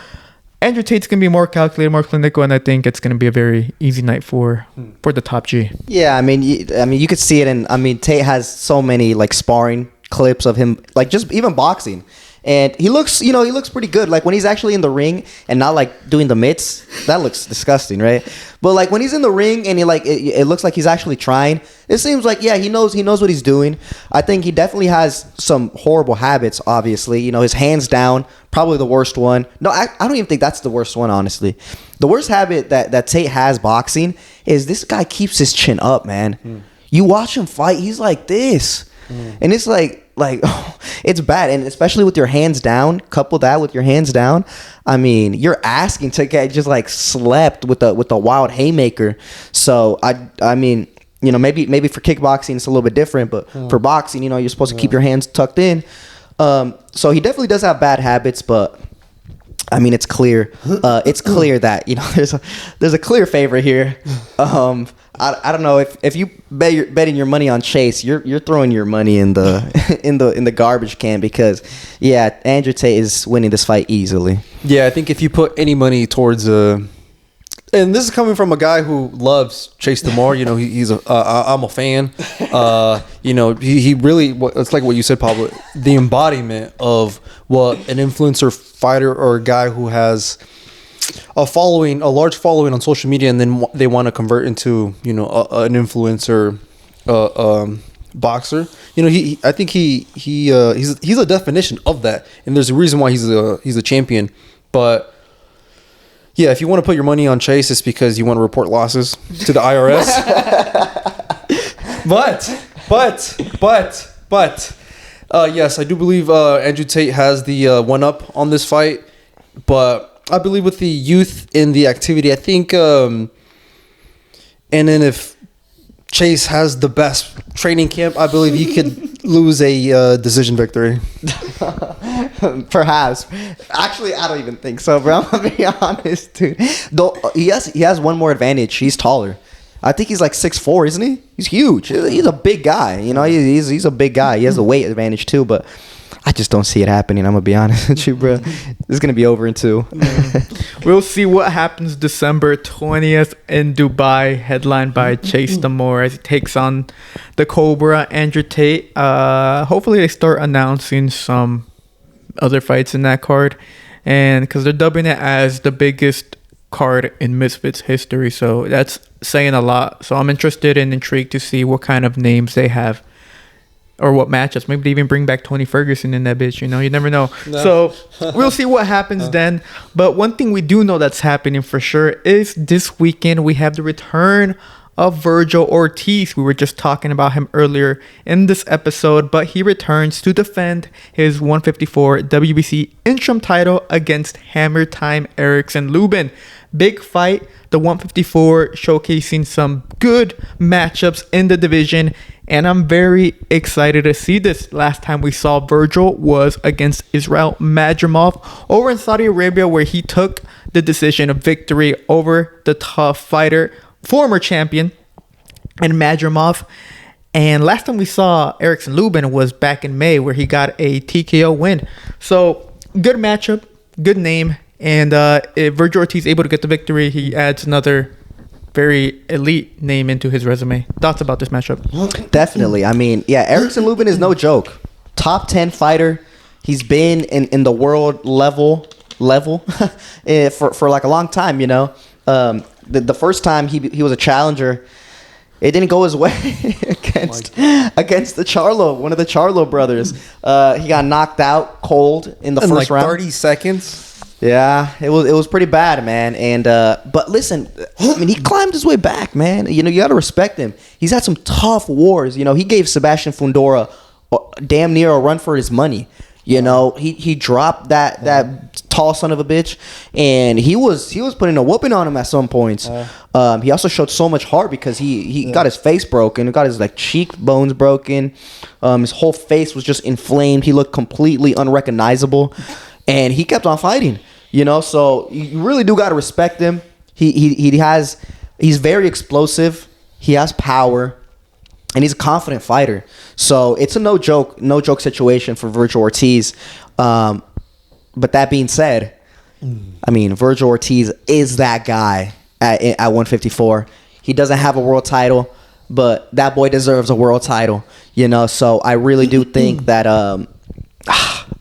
Andrew Tate's gonna be more calculated, more clinical, and I think it's gonna be a very easy night for the top G. Yeah, I mean, you could see it, and Tate has so many sparring clips of him, just even boxing. And he looks pretty good. When he's actually in the ring and not doing the mitts, that looks disgusting, right? But when he's in the ring and it looks like he's actually trying. It seems he knows what he's doing. I think he definitely has some horrible habits. Obviously, his hands down, probably the worst one. No, I don't even think that's the worst one. Honestly, the worst habit that Tate has boxing is this guy keeps his chin up, man. You watch him fight, he's like this, and it's it's bad. And especially with your hands down, couple that with your hands down, I mean, you're asking to get just slept with a wild haymaker. So I mean, You know, maybe for kickboxing it's a little bit different, but for boxing, you know, you're supposed to keep your hands tucked in. So he definitely does have bad habits, but I mean, it's clear. It's clear that, you know, there's a clear favorite here. I don't know if you betting your money on Chase, you're throwing your money in the in the garbage can, because Andrew Tate is winning this fight easily. Yeah, I think if you put any money towards and this is coming from a guy who loves Chase Demoor. You know, I'm a fan. You know, he really, it's like what you said, Pablo, the embodiment of what an influencer fighter or a guy who has a large following on social media, and then they want to convert into, you know, an influencer boxer. You know, I think he's a definition of that, and there's a reason why he's a champion. But yeah, if you want to put your money on Chase, it's because you want to report losses to the IRS. but yes, I do believe Andrew Tate has the one up on this fight. But I believe with the youth and the activity, I think, and then if Chase has the best training camp, I believe he could lose a decision victory. Perhaps. Actually, I don't even think so, bro. I'm gonna be honest, dude. Though he has one more advantage. He's taller. I think he's like 6'4", isn't he? He's huge. He's a big guy. You know, he's a big guy. He has the weight advantage too, but I just don't see it happening. I'm gonna be honest with you, bro. This is gonna be over in 2. We'll see what happens December 20th in Dubai, headlined by Chase Demoor as he takes on the Cobra, Andrew Tate. Hopefully they start announcing some other fights in that card, and because they're dubbing it as the biggest card in Misfits history, so that's saying a lot. So I'm interested and intrigued to see what kind of names they have, or what matchups. Maybe they even bring back Tony Ferguson in that bitch. You know, you never know. No. So we'll see what happens then. But one thing we do know that's happening for sure is this weekend we have the return of Vergil Ortiz. We were just talking about him earlier in this episode, but he returns to defend his 154 WBC interim title against Hammer Time Erickson Lubin. Big fight, the 154, showcasing some good matchups in the division, and I'm very excited to see this. Last time we saw Vergil was against Israel Madrimov over in Saudi Arabia, where he took the decision of victory over the tough fighter, former champion, and Madrimov. And last time we saw Erickson Lubin was back in May, where he got a TKO win. So good matchup, good name, and if Vergil Ortiz is able to get the victory, he adds another very elite name into his resume. Thoughts about this matchup? Definitely. I mean, Erickson Lubin is no joke. Top 10 fighter. He's been in the world level for like a long time, you know. The first time he was a challenger, it didn't go his way against the Charlo, one of the Charlo brothers. He got knocked out cold in the first round. 30 seconds. Yeah, it was pretty bad, man. And but listen, I mean, he climbed his way back, man. You know, you got to respect him. He's had some tough wars. You know, he gave Sebastian Fundora damn near a run for his money. You know, he dropped that tall son of a bitch, and he was putting a whooping on him at some points. He also showed so much heart because he got his face broken, got his like cheekbones broken. His whole face was just inflamed. He looked completely unrecognizable, and he kept on fighting. You know, so you really do got to respect him. He's very explosive. He has power. And he's a confident fighter. So it's a no joke situation for Vergil Ortiz. But that being said, I mean, Vergil Ortiz is that guy at 154. He doesn't have a world title, but that boy deserves a world title. You know, so I really do think that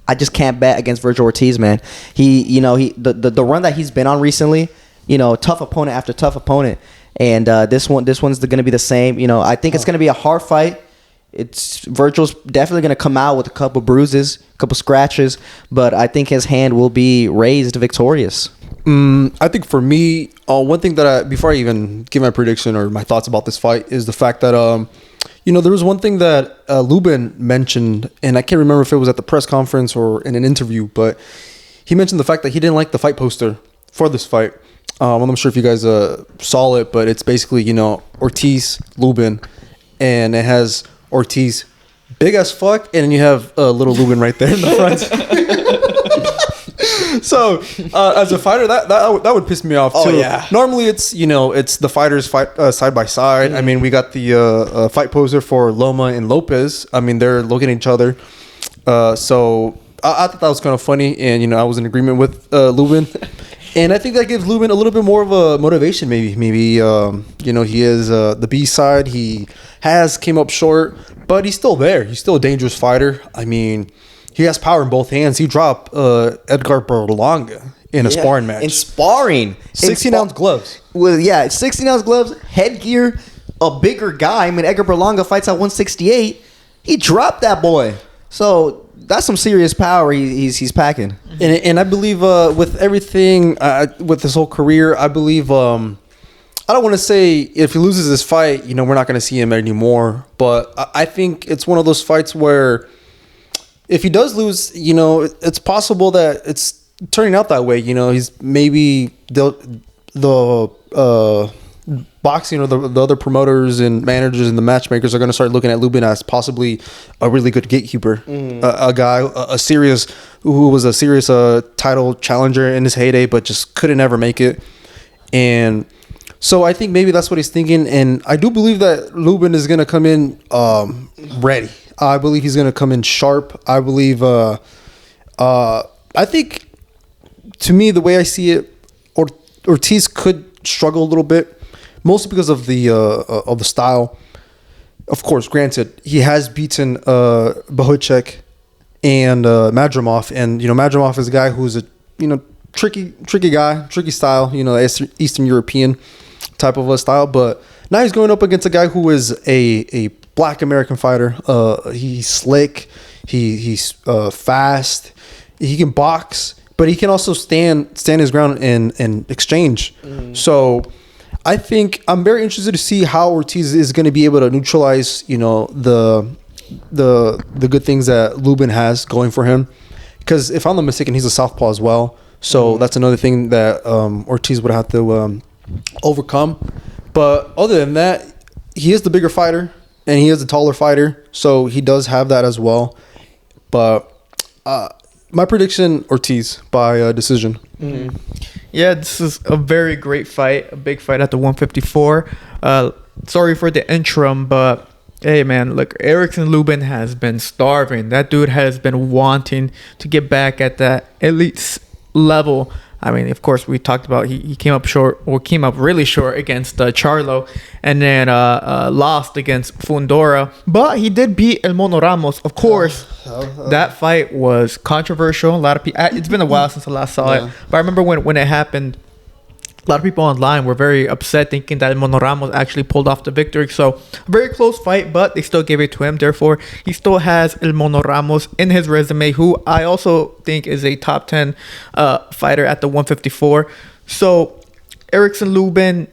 I just can't bet against Vergil Ortiz, man. The run that he's been on recently, you know, tough opponent after tough opponent. And this one's going to be the same. You know, I think it's going to be a hard fight. Virgil's definitely going to come out with a couple bruises, a couple scratches, but I think his hand will be raised victorious. I think for me, one thing that before I even give my prediction or my thoughts about this fight is the fact that there was one thing that Lubin mentioned, and I can't remember if it was at the press conference or in an interview, but he mentioned the fact that he didn't like the fight poster for this fight. I'm not sure if you guys saw it, but it's basically, you know, Ortiz, Lubin, and it has Ortiz big as fuck, and then you have little Lubin right there in the front. So as a fighter, that would piss me off too. Oh, yeah. Normally it's, you know, it's the fighters fight side by side. I mean, we got the fight poster for Loma and Lopez. I mean, they're looking at each other. So I thought that was kind of funny, and you know, I was in agreement with Lubin. And I think that gives Lubin a little bit more of a motivation. Maybe you know, he is the B side. He came up short, but he's still there. He's still a dangerous fighter. I mean, he has power in both hands. He dropped Edgar Berlanga in a sparring match. In sparring, 16-ounce gloves. Well, yeah, 16-ounce gloves, headgear, a bigger guy. I mean, Edgar Berlanga fights at 168. He dropped that boy. So that's some serious power he's packing. And I believe with everything, with his whole career, I believe, I don't want to say if he loses this fight, you know, we're not going to see him anymore. But I think it's one of those fights where if he does lose, you know, it's possible that it's turning out that way. You know, he's maybe the boxing or the other promoters and managers and the matchmakers are going to start looking at Lubin as possibly a really good gatekeeper, a guy, who was a serious title challenger in his heyday, but just couldn't ever make it. And so I think maybe that's what he's thinking. And I do believe that Lubin is going to come in ready. I believe he's going to come in sharp. I believe, I think, to me, the way I see it, Ortiz could struggle a little bit, mostly because of the style. Of course, granted, he has beaten Bohacek and Madrimov, and you know, Madrimov is a guy who's a, you know, tricky guy, tricky style, you know, Eastern European type of a style. But now he's going up against a guy who is a Black American fighter. He's slick, he's fast, he can box, but he can also stand his ground and exchange. So I think I'm very interested to see how Ortiz is going to be able to neutralize, you know, the good things that Lubin has going for him. Because if I'm not mistaken, he's a southpaw as well. So that's another thing that Ortiz would have to overcome. But other than that, he is the bigger fighter and he is the taller fighter. So he does have that as well. But my prediction, Ortiz by decision. Yeah, this is a very great fight, a big fight at the 154. Sorry for the interim, but hey, man, look, Erickson Lubin has been starving. That dude has been wanting to get back at that elite level. I mean, of course, we talked about he came up short, or came up really short against Charlo, and then lost against Fundora. But he did beat El Mono Ramos. Of course, that fight was controversial. A lot of people. It's been a while since I last saw it, but I remember when it happened. A lot of people online were very upset, thinking that El Mono Ramos actually pulled off the victory. So, a very close fight, but they still gave it to him. Therefore, he still has El Mono Ramos in his resume, who I also think is a top 10 fighter at the 154. So, Erickson Lubin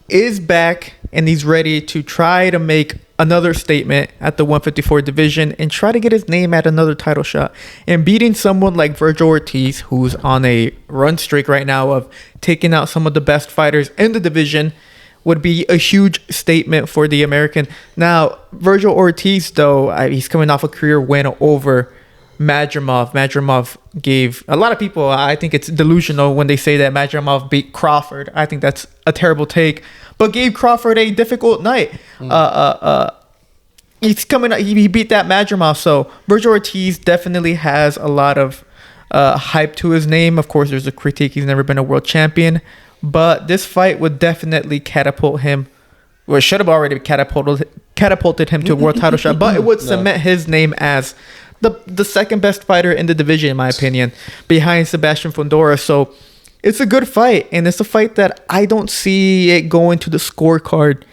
is back, and he's ready to try to make another statement at the 154 division and try to get his name at another title shot. And beating someone like Virgil Ortiz, who's on a run streak right now of taking out some of the best fighters in the division, would be a huge statement for the American. Now, Virgil Ortiz, though, he's coming off a career win over Madrimov. Madrimov gave a lot of people, I think it's delusional when they say that Madrimov beat Crawford. I think that's a terrible take, but gave Crawford a difficult night. He's coming up, he beat that Madrimov. So Virgil Ortiz definitely has a lot of hype to his name. Of course, there's a critique he's never been a world champion, but this fight would definitely catapult him. Well, it should have already catapulted him to a world title shot, but it would cement his name as the second best fighter in the division, in my opinion, behind Sebastian Fundora. So it's a good fight, and it's a fight that I don't see it going to the scorecard,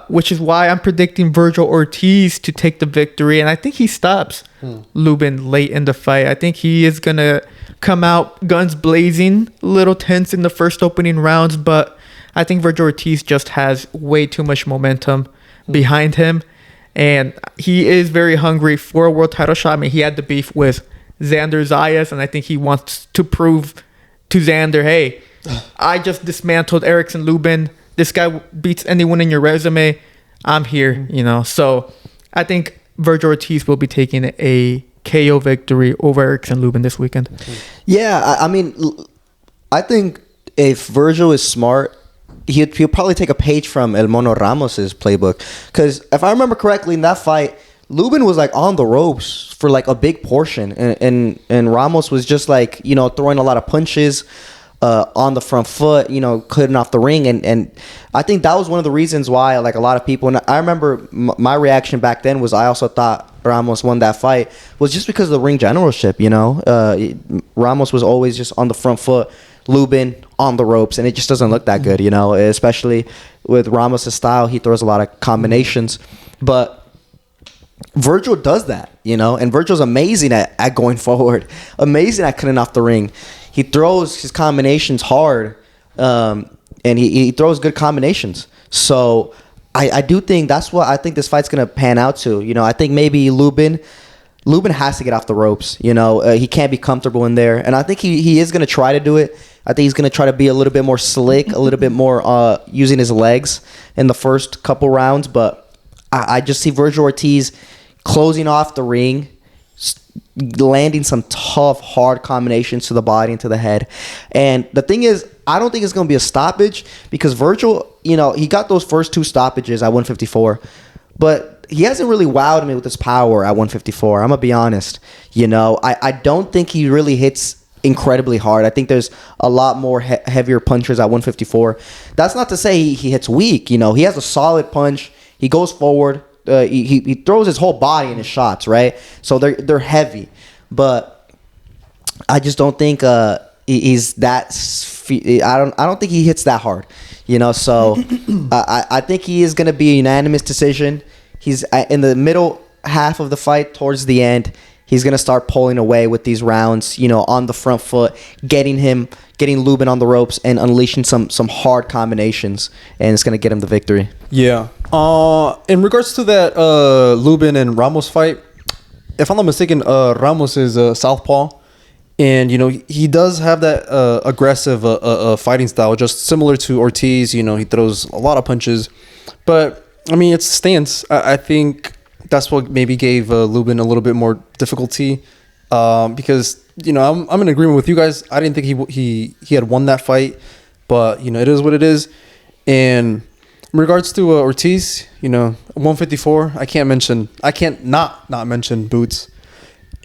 which is why I'm predicting Virgil Ortiz to take the victory, and I think he stops Lubin late in the fight. I think he is going to come out guns blazing, a little tense in the first opening rounds, but I think Virgil Ortiz just has way too much momentum behind him. And he is very hungry for a world title shot. I mean, he had the beef with Xander Zayas, and I think he wants to prove to Xander, hey, I just dismantled Erickson Lubin. This guy beats anyone in your resume. I'm here, you know. So I think Virgil Ortiz will be taking a KO victory over Erickson Lubin this weekend. Yeah, I mean, I think if Virgil is smart, he'll probably take a page from El Mono Ramos's playbook. Because if I remember correctly, in that fight, Lubin was like on the ropes for like a big portion, and Ramos was just like, you know, throwing a lot of punches on the front foot, you know, cutting off the ring, and I think that was one of the reasons why, like, a lot of people, and I remember my reaction back then was I also thought Ramos won that fight was just because of the ring generalship, you know. Ramos was always just on the front foot, Lubin on the ropes, and it just doesn't look that good, you know, especially with Ramos' style. He throws a lot of combinations, but Virgil does that, you know, and Virgil's amazing at going forward, amazing at cutting off the ring. He throws his combinations hard, and he throws good combinations. So I do think that's what I think this fight's going to pan out to. You know, I think maybe Lubin has to get off the ropes. You know, he can't be comfortable in there. And I think he is going to try to do it. I think he's going to try to be a little bit more slick, a little bit more using his legs in the first couple rounds. But I just see Virgil Ortiz closing off the ring, landing some tough, hard combinations to the body and to the head. And the thing is, I don't think it's going to be a stoppage because Virgil, you know, he got those first 2 stoppages at 154, but he hasn't really wowed me with his power at 154. I'm going to be honest. You know, I don't think he really hits incredibly hard. I think there's a lot more heavier punchers at 154. That's not to say he hits weak. You know, he has a solid punch. He goes forward. He throws his whole body in his shots, right? So they're heavy, but I just don't think he's that. I don't think he hits that hard, you know. So I think he is going to be a unanimous decision. He's in the middle half of the fight, towards the end. He's going to start pulling away with these rounds, you know, on the front foot, getting Lubin on the ropes and unleashing some hard combinations, and it's going to get him the victory. Yeah. In regards to that Lubin and Ramos fight, if I'm not mistaken, Ramos is southpaw, and you know he does have that aggressive fighting style, just similar to Ortiz. You know, he throws a lot of punches, but I mean it's stance. I think that's what maybe gave Lubin a little bit more difficulty, because you know I'm in agreement with you guys. I didn't think he had won that fight, but you know it is what it is. And in regards to Ortiz, you know, 154, I can't not mention boots.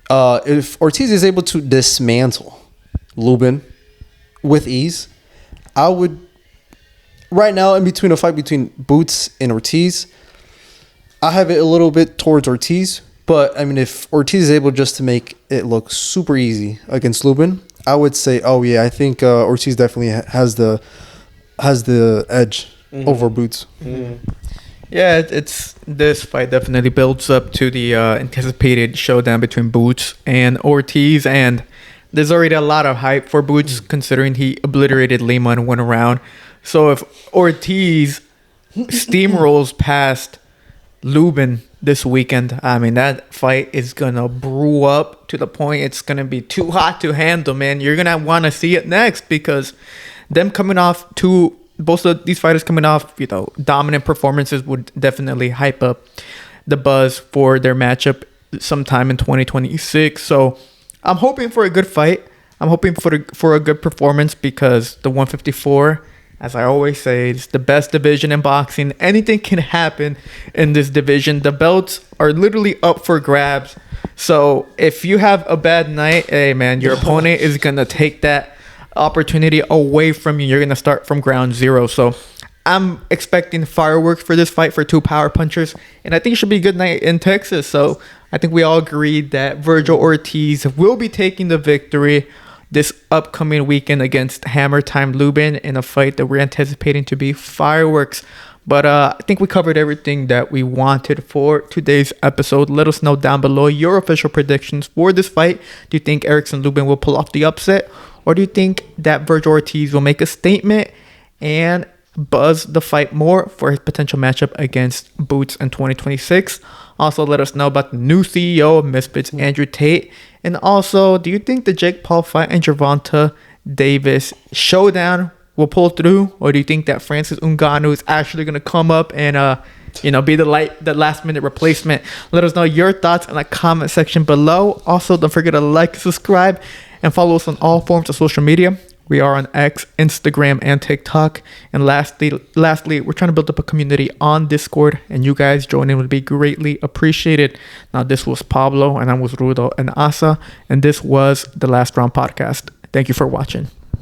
If Ortiz is able to dismantle Lubin with ease, I would, right now, in between a fight between Boots and Ortiz, I have it a little bit towards Ortiz. But, I mean, if Ortiz is able just to make it look super easy against Lubin, I would say, oh, yeah, I think Ortiz definitely has the edge over Boots. Mm-hmm. Yeah, it's this fight definitely builds up to the anticipated showdown between Boots and Ortiz, and there's already a lot of hype for Boots considering he obliterated Lima in 1 round. So if Ortiz steamrolls past Lubin this weekend, I mean, that fight is gonna brew up to the point it's gonna be too hot to handle, man. You're gonna want to see it next because them coming off both of these fighters coming off, you know, dominant performances would definitely hype up the buzz for their matchup sometime in 2026. So I'm hoping for a good fight. I'm hoping for a good performance because the 154, as I always say, it's the best division in boxing. Anything can happen in this division. The belts are literally up for grabs. So if you have a bad night, hey man, your opponent is gonna take that opportunity away from you. You're gonna start from ground zero. So I'm expecting fireworks for this fight for 2 power punchers, and I think it should be a good night in Texas. So I think we all agreed that Virgil Ortiz will be taking the victory this upcoming weekend against Hammer Time Lubin in a fight that we're anticipating to be fireworks. But I think we covered everything that we wanted for today's episode. Let us know down below your official predictions for this fight. Do you think Erickson Lubin will pull off the upset? Or do you think that Virgil Ortiz will make a statement and buzz the fight more for his potential matchup against Boots in 2026? Also, let us know about the new CEO of Misfits, Andrew Tate. And also, do you think the Jake Paul fight and Gervonta Davis showdown will pull through, or do you think that Francis Ngannou is actually going to come up and be the last minute replacement? Let us know your thoughts in the comment section below. Also, don't forget to like, subscribe, and follow us on all forms of social media. We are on X, Instagram, and TikTok. And lastly, we're trying to build up a community on Discord, and you guys joining would be greatly appreciated. Now, this was Pablo, and I was Rudo and Asa, and this was the Last Round Podcast. Thank you for watching.